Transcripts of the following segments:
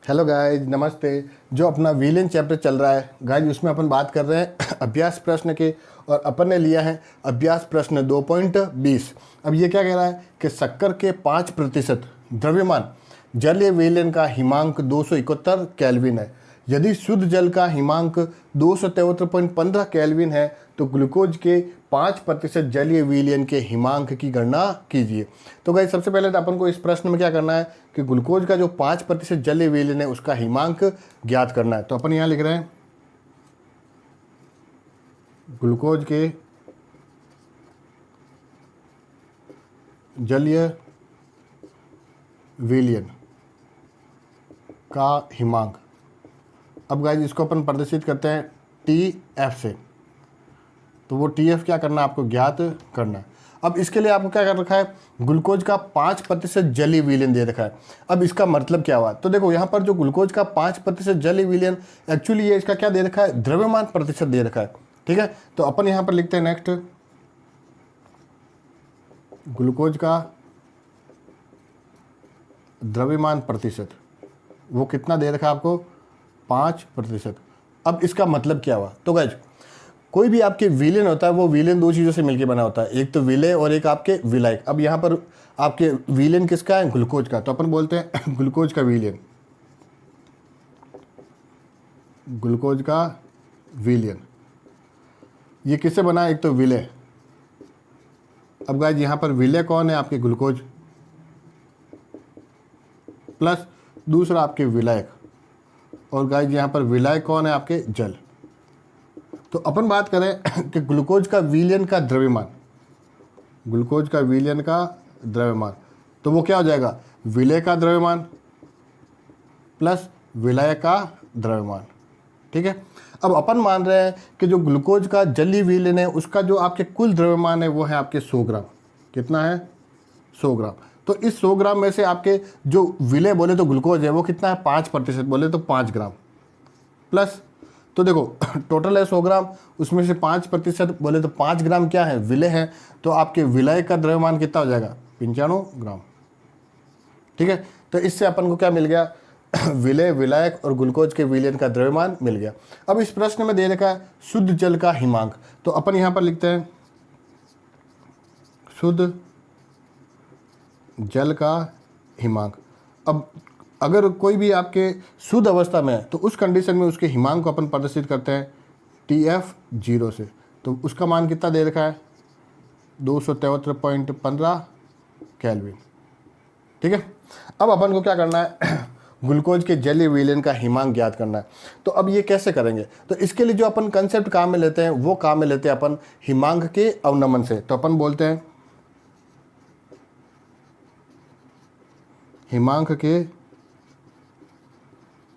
Hello guys, नमस्ते। जो अपना विलेन चैप्टर चल रहा है गाइज, उसमें अपन बात कर रहे हैं अभ्यास प्रश्न के। और अपन ने लिया है अभ्यास प्रश्न 2.20। अब ये क्या कह रहा है कि शक्कर के 5% द्रव्यमान जलीय विलेन का हिमांक 271 केल्विन है। यदि शुद्ध जल का हिमांक 273.15 केल्विन है तो ग्लूकोज के 5% जलीय विलयन के हिमांक की गणना कीजिए। तो गाइस, सबसे पहले तो अपन को इस प्रश्न में क्या करना है कि ग्लूकोज का जो 5% जलीय विलयन है उसका हिमांक ज्ञात करना है। तो अपन यहाँ लिख रहे हैं ग्लूकोज के जलीय विलयन का हिमांक। अब गाइस, इसको अपन प्रदर्शित करते हैं TF से। तो वो TF क्या करना है, आपको ज्ञात करना है। अब इसके लिए आपको क्या कर रखा है, ग्लूकोज का 5% जलीय विलयन दे रखा है। अब इसका मतलब क्या हुआ, तो देखो यहाँ पर जो ग्लूकोज का 5% जलीय विलयन, एक्चुअली ये इसका क्या दे रखा है, द्रव्यमान प्रतिशत दे रखा है। ठीक है, तो अपन यहाँ पर लिखते हैं नेक्स्ट, ग्लूकोज का द्रव्यमान प्रतिशत वो कितना दे रखा है आपको, 5%। अब इसका मतलब क्या हुआ, तो गाइज कोई भी आपके विलेन होता है वो विलेन दो चीज़ों से मिलकर बना होता है, एक तो विलेय और एक आपके विलायक। अब यहाँ पर आपके विलेन किसका है, ग्लूकोज का। तो अपन बोलते हैं ग्लूकोज का विलेन, ग्लूकोज का विलेन ये किससे बना है, एक तो विलेय। अब गाइज यहाँ पर विलेय कौन है, आपके ग्लूकोज, प्लस दूसरा आपके विलायक। और गाइज यहाँ पर विलायक कौन है, आपके जल। तो अपन बात करें कि ग्लूकोज का विलयन का द्रव्यमान, ग्लूकोज का विलयन का द्रव्यमान, तो वो क्या हो जाएगा, विलेय का द्रव्यमान प्लस विलायक का द्रव्यमान। ठीक है, अब अपन मान रहे हैं कि जो ग्लूकोज का जलीय विलयन है उसका जो आपके कुल द्रव्यमान है वो है आपके 100 ग्राम। कितना है, 100 ग्राम। तो इस 100 ग्राम में से आपके जो विलेय बोले तो ग्लूकोज है वो कितना है, 5% बोले तो 5 ग्राम, प्लस तो देखो टोटल है 100 ग्राम, उसमें से 5% बोले तो 5 ग्राम क्या है, विलेय है। तो आपके विलेय का द्रव्यमान कितना हो जाएगा, 95 ग्राम। ठीक है, तो इससे अपन को क्या मिल गया, विलेय, विलायक और ग्लूकोज के विलयन का द्रव्यमान मिल गया। अब इस प्रश्न में दे रखा है शुद्ध जल का हिमांक। तो अपन यहाँ पर लिखते हैं शुद्ध जल का हिमांक। अब अगर कोई भी आपके शुद्ध अवस्था में है तो उस कंडीशन में उसके हिमांक को अपन प्रदर्शित करते हैं TF0 से। तो उसका मान कितना दे रखा है, 273.15 केल्विन। ठीक है, अब अपन को क्या करना है ग्लूकोज के जलीय विलयन का हिमांक ज्ञात करना है। तो अब ये कैसे करेंगे, तो इसके लिए जो अपन कंसेप्ट काम में लेते हैं वो काम में लेते हैं अपन हिमांक के अवनमन से। तो अपन बोलते हैं हिमांक के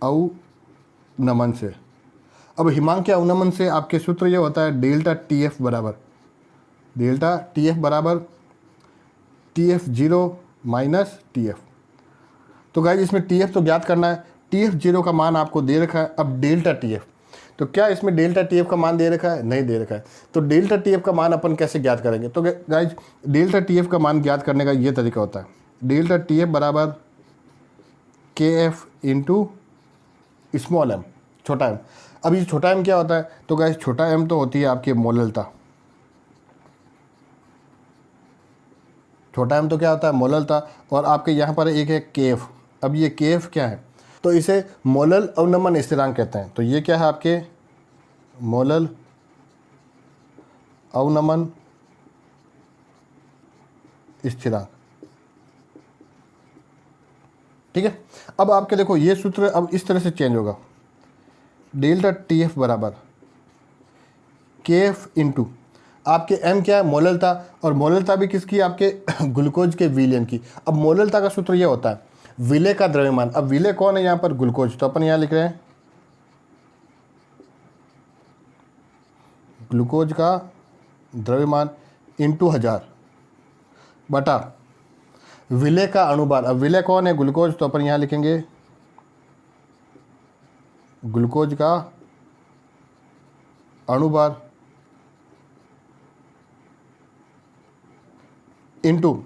अवनमन से। अब हिमांक के अवनमन से आपके सूत्र ये होता है डेल्टा TF बराबर TF0 माइनस TF। तो गाइज इसमें TF तो ज्ञात करना है, TF0 का मान आपको दे रखा है। अब डेल्टा TF, तो क्या इसमें डेल्टा TF का मान दे रखा है, नहीं दे रखा है। तो डेल्टा TF का मान अपन कैसे ज्ञात करेंगे, तो गाइज डेल्टा TF का मान ज्ञात करने का ये तरीका होता है, डेल्टा TF बराबर KF इंटू स्मॉल m, छोटा m। अब ये छोटा m क्या होता है, तो गाइस छोटा m तो होती है आपकी मोललता। छोटा m तो क्या होता है, मोललता। और आपके यहाँ पर एक है KF। अब ये KF क्या है, तो इसे मोलल अवनमन स्थिरांक कहते हैं। तो ये क्या है आपके मोलल अवनमन स्थिरांक। ठीक है, अब आपके देखो ये सूत्र अब इस तरह से चेंज होगा, डेल्टा TF बराबर KF इंटू आपके m क्या है, मोललता। और मोललता भी किसकी, आपके ग्लूकोज के विलयन की। अब मोललता का सूत्र ये होता है विलेय का द्रव्यमान। अब विलेय कौन है यहाँ पर, ग्लूकोज। तो अपन यहाँ लिख रहे हैं ग्लूकोज का द्रव्यमान इंटू 1000 बटा विलेय का अणुभार। अब विलेय कौन है, ग्लूकोज। तो अपन यहाँ लिखेंगे ग्लूकोज का अणुभार इंटू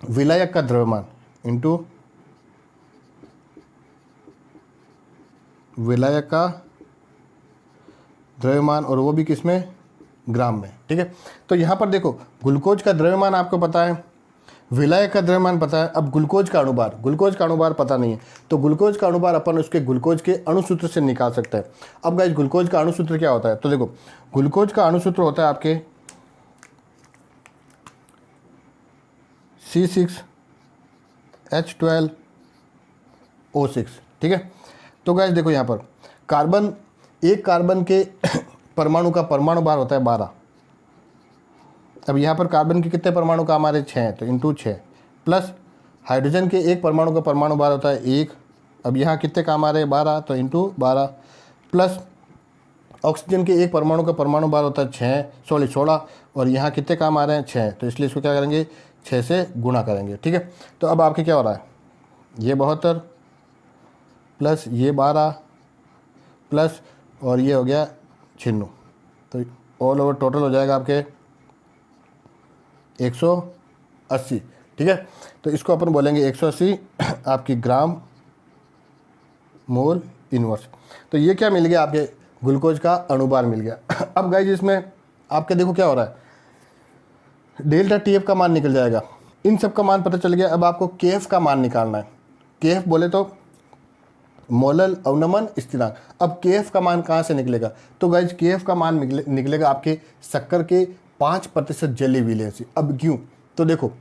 विलायक का द्रव्यमान इंटू विलायक का द्रव्यमान, और वो भी किस में, ग्राम में। ठीक है, तो यहाँ पर देखो ग्लूकोज का द्रव्यमान आपको पता है, विलायक का द्रव्यमान पता है, अब ग्लूकोज का अणुभार पता नहीं है, तो ग्लूकोज का अणुभार अपन उसके ग्लूकोज के अणुसूत्र से निकाल सकते हैं। अब गाइस ग्लूकोज का अणुसूत्र क्या होता है, तो देखो ग्लूकोज का अणुसूत्र होता है आपके C6H12O6। ठीक है, तो गाइस देखो यहाँ पर एक कार्बन के परमाणु का परमाणु भार होता है 12। अब यहाँ पर कार्बन के कितने परमाणु का, हमारे 6 हैं, तो इंटू 6, प्लस हाइड्रोजन के एक परमाणु का परमाणु भार होता है 1। अब यहाँ कितने काम आ रहे हैं, 12, तो इंटू 12, प्लस ऑक्सीजन के एक परमाणु का परमाणु भार होता है 16, और यहाँ कितने काम आ रहे हैं, 6, तो इसलिए इसको क्या करेंगे, 6 से गुणा करेंगे। ठीक है, तो अब आपके क्या हो रहा है, ये 72 प्लस ये 12 प्लस और ये हो गया 96, तो ऑल ओवर टोटल हो जाएगा आपके 180। ठीक है, तो इसको अपन बोलेंगे 180 आपकी ग्राम मोल इनवर्स। तो ये क्या मिल गया, आपके ग्लूकोज का अणुभार मिल गया। अब गाइस इसमें आपके देखो क्या हो रहा है, डेल्टा TF का मान निकल जाएगा, इन सब का मान पता चल गया। अब आपको KF का मान निकालना है। KF बोले तो मोलल अवनमन स्थिरांक। अब KF का मान कहाँ से निकलेगा, तो गाइज KF का मान निकलेगा आपके शक्कर के 5% जलीय विलयन से। अब क्यों, तो देखो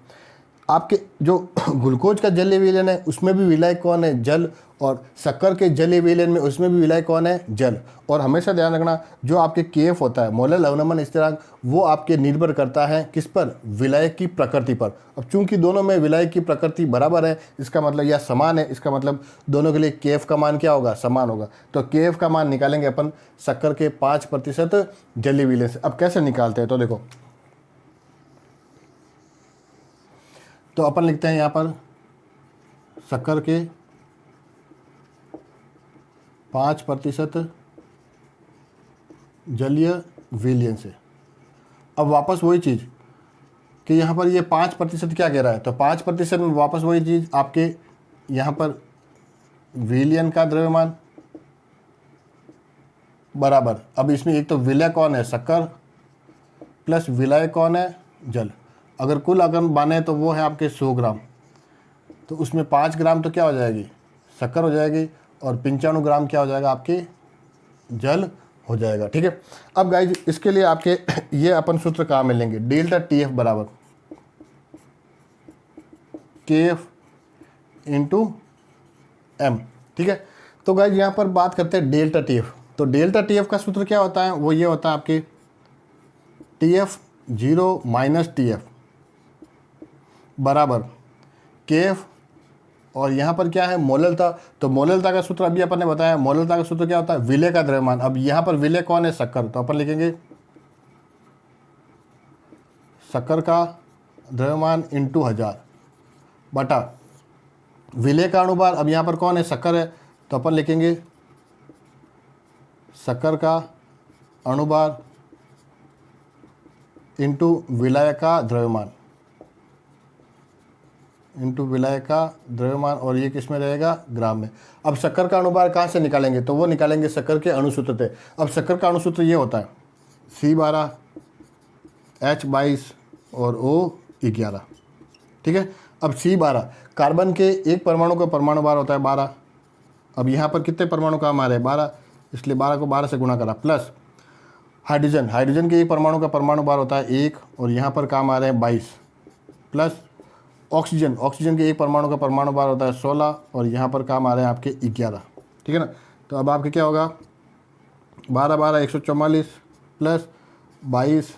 आपके जो ग्लूकोज का जलीय विलयन है उसमें भी विलायक कौन है, जल, और शक्कर के जलीय विलयन में उसमें भी विलायक कौन है, जल। और हमेशा ध्यान रखना जो आपके KF होता है मोलल अवनमन स्थिरांक, वो आपके निर्भर करता है किस पर, विलायक की प्रकृति पर। अब चूंकि दोनों में विलायक की प्रकृति बराबर है, इसका मतलब या समान है, इसका मतलब दोनों के लिए KF का मान क्या होगा, समान होगा। तो KF का मान निकालेंगे अपन शक्कर के 5% जलीय विलयन से। अब कैसे निकालते हैं, तो देखो तो अपन लिखते हैं यहाँ पर शक्कर के 5% जलीय विलयन से। अब वापस वही चीज़ कि यहाँ पर ये 5% क्या कह रहा है, तो 5% में वापस वही चीज़ आपके यहाँ पर विलयन का द्रव्यमान बराबर। अब इसमें एक तो विलय कौन है, शक्कर, प्लस विलय कौन है, जल। अगर कुल अगर माने तो वो है आपके 100 ग्राम, तो उसमें 5 ग्राम तो क्या हो जाएगी, शक्कर हो जाएगी, और 95 ग्राम क्या हो जाएगा, आपके जल हो जाएगा। ठीक है, अब गाइज इसके लिए आपके ये अपन सूत्र कहाँ मिलेंगे, डेल्टा TF बराबर KF इंटू M। ठीक है, तो गाइज यहाँ पर बात करते हैं डेल्टा TF। तो डेल्टा TF का सूत्र क्या होता है, वो ये होता है आपके TF0 माइनस TF बराबर KF, और यहाँ पर क्या है, मोललता। तो मोललता का सूत्र अभी अपन ने बताया, मोललता का सूत्र क्या होता है, विलय का द्रव्यमान। अब यहाँ पर विलय कौन है, शक्कर, तो अपन लिखेंगे शक्कर का द्रव्यमान इंटू 1000 बटा विलय का अणुभार। अब यहाँ पर कौन है, शक्कर है, तो अपन लिखेंगे शक्कर का अणुभार इंटू विलय का द्रव्यमान, इंटू विलय का द्रव्यमान, और ये किस में रहेगा, ग्राम में। अब शक्कर का अणुभार कहाँ से निकालेंगे, तो वो निकालेंगे शक्कर के अणुसूत्र से। अब शक्कर का अणुसूत्र ये होता है C12 H22 और O11। ठीक है, अब C12 कार्बन के एक परमाणु का परमाणु भार होता है 12। अब यहाँ पर कितने परमाणु का हमारे 12, इसलिए 12 को 12 से गुणा करा, प्लस हाइड्रोजन के एक परमाणु का परमाणु भार होता है 1, और यहाँ पर काम आ रहे हैं 22, प्लस ऑक्सीजन के एक परमाणु का परमाणु भार होता है 16, और यहाँ पर काम आ रहे हैं आपके 11। ठीक है ना, तो अब आपके क्या होगा, 12 12 144 प्लस 22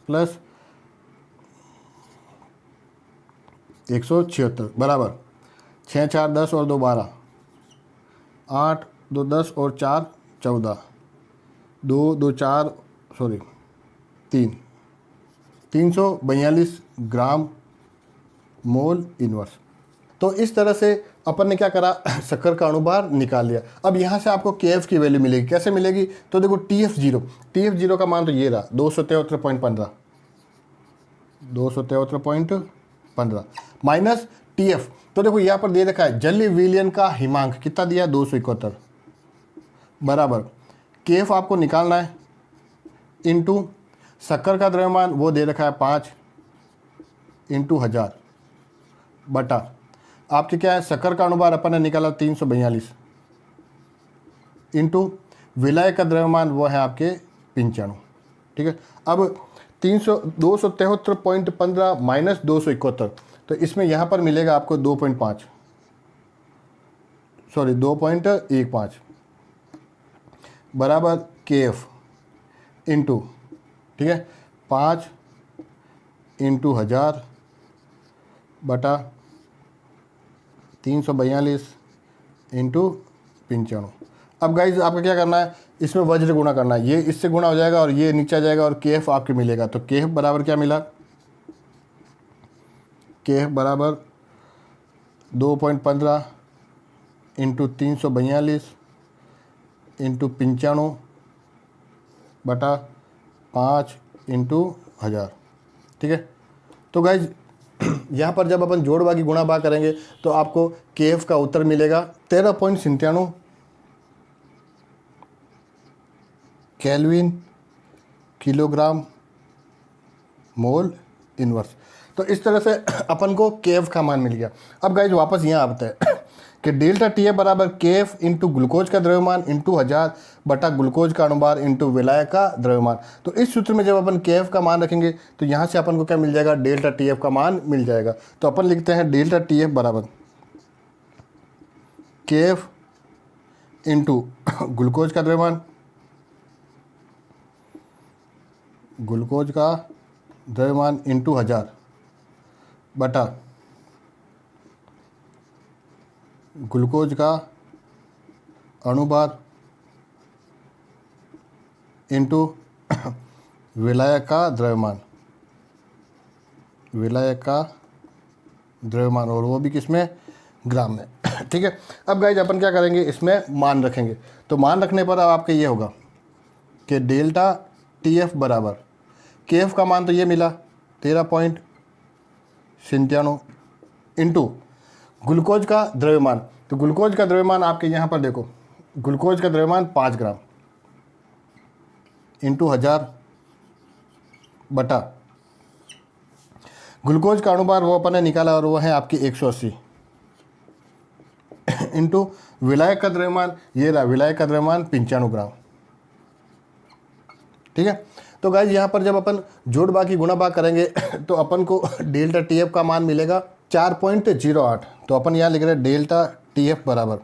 प्लस 176 बराबर 6 4 10 और 2 12, 8 2 10 और 4 14, 2 2 4 सॉरी 342 ग्राम मोल इनवर्स। तो इस तरह से अपन ने क्या करा, शक्कर का अणुभार निकाल लिया। अब यहाँ से आपको KF की वैल्यू मिलेगी, कैसे मिलेगी, तो देखो TF0 का मान तो ये रहा 273.15 माइनस TF। तो देखो यहाँ पर दे रखा है जलीय विलयन का हिमांक कितना दिया, 271, बराबर केफ आपको निकालना है इंटू शक्कर का द्रव्यमान वो दे रखा है 5 इंटू 1000 बटा आपके क्या है शक्कर का अनुभार अपन ने निकाला 342 इंटू विलय का द्रव्यमान वो है आपके 95। ठीक है, अब 273.15 माइनस 271, तो इसमें यहाँ पर मिलेगा आपको 2.15 बराबर केएफ इंटू, ठीक है, 5 इंटू 1000 बटा 342 इंटू 95। अब गाइज आपको क्या करना है, इसमें वज्र गुणा करना है, ये इससे गुणा हो जाएगा और ये नीचे आ जाएगा और केएफ आपके मिलेगा। तो केएफ बराबर क्या मिला, केएफ बराबर 2.15 इंटू 342 इंटू 95 बटा 5 इंटू 1000। ठीक है, तो गाइज यहाँ पर जब अपन जोड़ भागी गुणा भाग करेंगे तो आपको केएफ का उत्तर मिलेगा 13.97 केल्विन किलोग्राम मोल इनवर्स। तो इस तरह से अपन को केएफ का मान मिल गया। अब गाइज वापस यहाँ आते हैं कि डेल्टा टी एफ बराबर केएफ इंटू ग्लूकोज का द्रव्यमान इंटू 1000 बटा ग्लूकोज का अनुभार इंटू विलायक का द्रव्यमान। तो इस सूत्र में जब अपन केएफ का मान रखेंगे तो यहाँ से अपन को क्या मिल जाएगा, डेल्टा टी एफ का मान मिल जाएगा। तो अपन लिखते हैं डेल्टा टी एफ बराबर केएफ इंटू ग्लूकोज का द्रव्यमान, ग्लूकोज का द्रव्यमान इंटू 1000 बटा ग्लूकोज का अणुभार इंटू विलायक का द्रव्यमान, विलायक का द्रव्यमान, और वो भी किसमें, ग्राम में। ठीक है, अब गाइज अपन क्या करेंगे, इसमें मान रखेंगे। तो मान रखने पर अब आपके ये होगा कि डेल्टा टी एफ बराबर केएफ का मान तो ये मिला 13.97 इंटू ग्लूकोज का द्रव्यमान। तो ग्लूकोज का द्रव्यमान आपके यहाँ पर देखो, ग्लूकोज का द्रव्यमान 5 ग्राम इंटू 1000 बटा ग्लूकोज का अणुभार वो अपन ने निकाला और वो है आपकी 180 इंटू विलायक का द्रव्यमान, ये रहा विलायक का द्रव्यमान 95 ग्राम। ठीक है, तो गाइज यहाँ पर जब अपन जोड़ बाकी गुणा भाग करेंगे तो अपन को डेल्टा टी एफ का मान मिलेगा 4.08। तो अपन यहाँ लिख रहे हैं डेल्टा टी एफ बराबर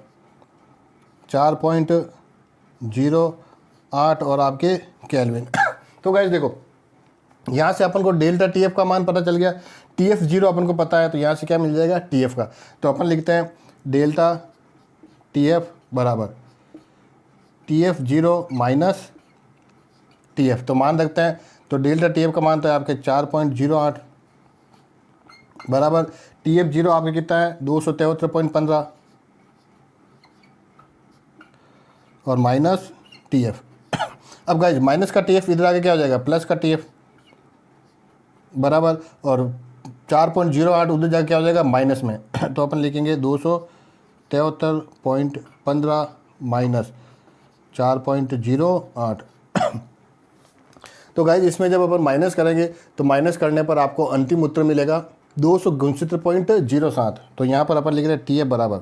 4.08 और आपके केल्विन। तो गाइज देखो यहाँ से अपन को डेल्टा टी एफ का मान पता चल गया, टी एफ 0 अपन को पता है, तो यहाँ से क्या मिल जाएगा, टी एफ का। तो अपन लिखते हैं डेल्टा टी एफ बराबर T F 0 minus T F. तो मान रखते हैं, तो डेल्टा टी एफ का मान तो है आपके 4.08 बराबर टी एफ 0 आपके कितना है 273.15 और माइनस टी एफ। अब गाइज माइनस का टी एफ इधर आगे क्या हो जाएगा, प्लस का टी एफ बराबर, और 4.08 उधर जाके क्या हो जाएगा, माइनस में। तो अपन लिखेंगे 273.15 माइनस 4.08। तो गाइज इसमें जब अपन माइनस करेंगे तो माइनस करने पर आपको अंतिम उत्तर मिलेगा 269.07। तो यहाँ पर अपन लिख रहे हैं टी एफ बराबर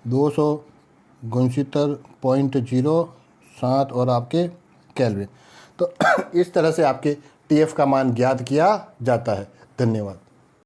269.07 और आपके केल्विन। तो इस तरह से आपके टी एफ का मान ज्ञात किया जाता है। धन्यवाद।